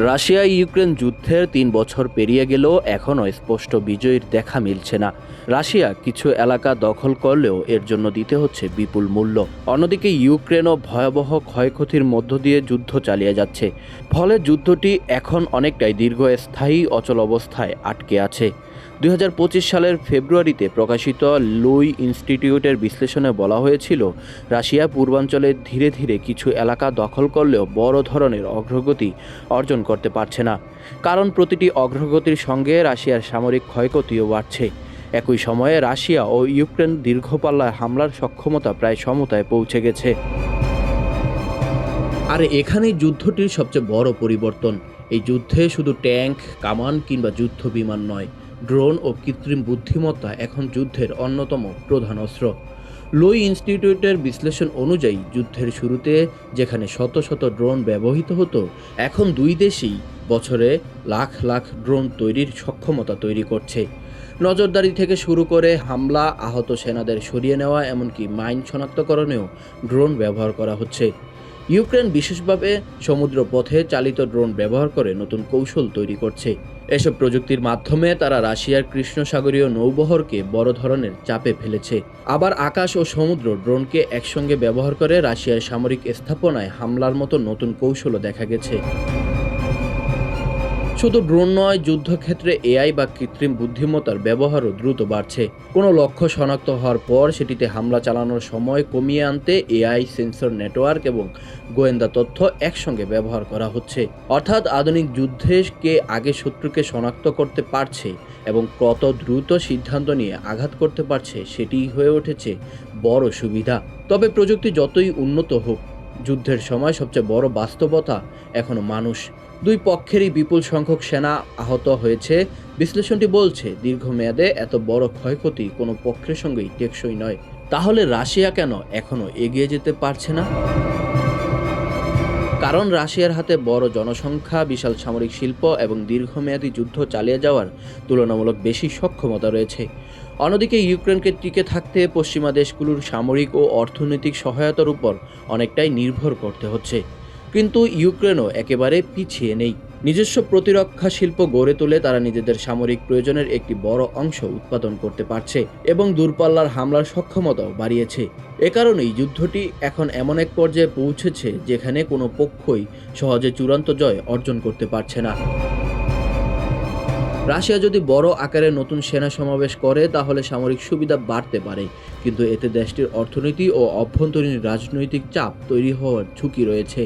Russia Ukraine যুদ্ধের ৩ বছর পেরিয়ে গেলেও এখনও স্পষ্ট বিজয়ীর দেখা মিলছে না। রাশিয়া কিছু এলাকা দখল করলেও এর জন্য দিতে হচ্ছে বিপুল মূল্য। অন্যদিকে ইউক্রেনও ভয়াবহ ক্ষয়ক্ষতির মধ্য দিয়ে যুদ্ধ চালিয়ে যাচ্ছে। ফলে যুদ্ধটি এখন অনেকটাই দীর্ঘস্থায়ী অচল অবস্থায় আটকে আছে। ২০২৫ সালের ফেব্রুয়ারিতে প্রকাশিত লুই ইনস্টিটিউটের বিশ্লেষণে বলা হয়েছিল, রাশিয়া পূর্বাঞ্চলে ধীরে ধীরে কিছু এলাকা দখল করলেও বড় ধরনের অগ্রগতি অর্জন করতে পারছে না। কারণ প্রতিটি অগ্রগতির সঙ্গে রাশিয়ার সামরিক ক্ষয়ক্ষতিও বাড়ছে। একই সময়ে রাশিয়া ও ইউক্রেন দীর্ঘপাল্লায় হামলার সক্ষমতা প্রায় সমতায় পৌঁছে গেছে। আর এখানেই যুদ্ধটির সবচেয়ে বড় পরিবর্তন। এই যুদ্ধে শুধু ট্যাঙ্ক, কামান কিংবা যুদ্ধ বিমান নয়, ড্রোন ও কৃত্রিম বুদ্ধিমত্তা এখন যুদ্ধের অন্যতম প্রধান অস্ত্র। লুই ইনস্টিটিউটের বিশ্লেষণ অনুযায়ী যুদ্ধের শুরুতে যেখানে শত শত ড্রোন ব্যবহৃত হতো, এখন দুই দেশই বছরে লাখ লাখ ড্রোন তৈরির সক্ষমতা তৈরি করছে। নজরদারি থেকে শুরু করে হামলা, আহত সেনাদের সরিয়ে নেওয়া, এমনকি মাইন শনাক্তকরণেও ড্রোন ব্যবহার করা হচ্ছে। ইউক্রেন বিশেষভাবে সমুদ্র পথে চালিত ড্রোন ব্যবহার করে নতুন কৌশল তৈরি করছে। এসব প্রযুক্তির মাধ্যমে তারা রাশিয়ার কৃষ্ণসাগরীয় নৌবহরকে বড় ধরনের চাপে ফেলেছে। আবার আকাশ ও সমুদ্র ড্রোনকে একসঙ্গে ব্যবহার করে রাশিয়ার সামরিক স্থাপনায় হামলার মতো নতুন কৌশলও দেখা গেছে। শুধু ড্রোন নয়, যুদ্ধক্ষেত্রে এআই বা কৃত্রিম বুদ্ধিমত্তার ব্যবহারও দ্রুত বাড়ছে। কোনো লক্ষ্য শনাক্ত হওয়ার পর সেটিতে হামলা চালানোর সময় কমিয়ে আনতে এআই, সেন্সর নেটওয়ার্ক এবং গোয়েন্দা তথ্য একসঙ্গে ব্যবহার করা হচ্ছে। অর্থাৎ আধুনিক যুদ্ধে কে আগে শত্রুকে শনাক্ত করতে পারছে এবং কত দ্রুত সিদ্ধান্ত নিয়ে আঘাত করতে পারছে, সেটিই হয়ে উঠেছে বড় সুবিধা। তবে প্রযুক্তি যতই উন্নত হোক, যুদ্ধের সময় সবচেয়ে বড় বাস্তবতা এখনও মানুষ। দুই পক্ষেরই বিপুল সংখ্যক সেনা আহত হয়েছে। বিশ্লেষণটি বলছে, দীর্ঘমেয়াদে এত বড় ক্ষয়ক্ষতি কোনো পক্ষের সঙ্গেই টেকসই নয়। তাহলে রাশিয়া কেন এখনও এগিয়ে যেতে পারছে না? কারণ রাশিয়ার হাতে বড় জনসংখ্যা, বিশাল সামরিক শিল্প এবং দীর্ঘমেয়াদী যুদ্ধ চালিয়ে যাওয়ার তুলনামূলক বেশি সক্ষমতা রয়েছে। অন্যদিকে ইউক্রেনকে টিকে থাকতে পশ্চিমা দেশগুলোর সামরিক ও অর্থনৈতিক সহায়তার উপর অনেকটাই নির্ভর করতে হচ্ছে। কিন্তু ইউক্রেনও একেবারে পিছিয়ে নেই। নিজস্ব প্রতিরক্ষা শিল্প গড়ে তুলে তারা নিজেদের সামরিক প্রয়োজনের একটি বড় অংশ উৎপাদন করতে পারছে এবং দূরপাল্লার হামলার সক্ষমতাও বাড়িয়েছে। এ কারণেই যুদ্ধটি এখন এমন এক পর্যায়ে পৌঁছেছে যেখানে কোনো পক্ষই সহজে চূড়ান্ত জয় অর্জন করতে পারছে না। রাশিয়া যদি বড় আকারে নতুন সেনা সমাবেশ করে তাহলে সামরিক সুবিধা বাড়তে পারে, কিন্তু এতে দেশটির অর্থনীতি ও অভ্যন্তরীণ রাজনৈতিক চাপ তৈরি হওয়ার ঝুঁকি রয়েছে।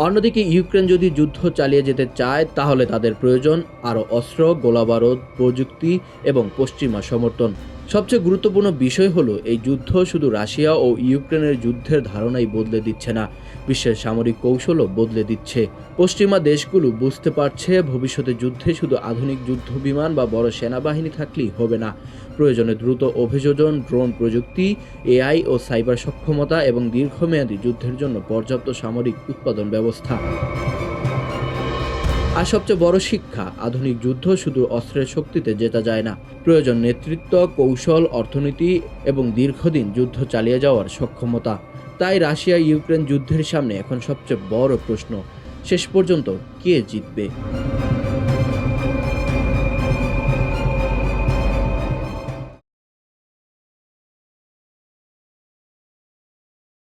অন্যদিকে ইউক্রেন যদি যুদ্ধ চালিয়ে যেতে চায় তাহলে তাদের প্রয়োজন আরও অস্ত্র, গোলাবারুদ, প্রযুক্তি এবং পশ্চিমা সমর্থন। সবচেয়ে গুরুত্বপূর্ণ বিষয় হলো, এই যুদ্ধ শুধু রাশিয়া ও ইউক্রেনের যুদ্ধের ধারণাই বদলে দিচ্ছে না, বিশ্বের সামরিক কৌশলও বদলে দিচ্ছে। পশ্চিমা দেশগুলো বুঝতে পারছে, ভবিষ্যতে যুদ্ধে শুধু আধুনিক যুদ্ধ বিমান বা বড় সেনাবাহিনী থাকলেই হবে না। প্রয়োজনে দ্রুত অভিযোজন, ড্রোন প্রযুক্তি, এআই ও সাইবার সক্ষমতা এবং দীর্ঘমেয়াদী যুদ্ধের জন্য পর্যাপ্ত সামরিক উৎপাদন ব্যবস্থা। আর সবচেয়ে বড় শিক্ষা, আধুনিক যুদ্ধ শুধু অস্ত্রের শক্তিতে জেতা যায় না, প্রয়োজন নেতৃত্ব, কৌশল, অর্থনীতি এবং দীর্ঘদিন যুদ্ধ চালিয়ে যাওয়ার সক্ষমতা। তাই রাশিয়া ইউক্রেন যুদ্ধের সামনে এখন সবচেয়ে বড় প্রশ্ন, শেষ পর্যন্ত কে জিতবে?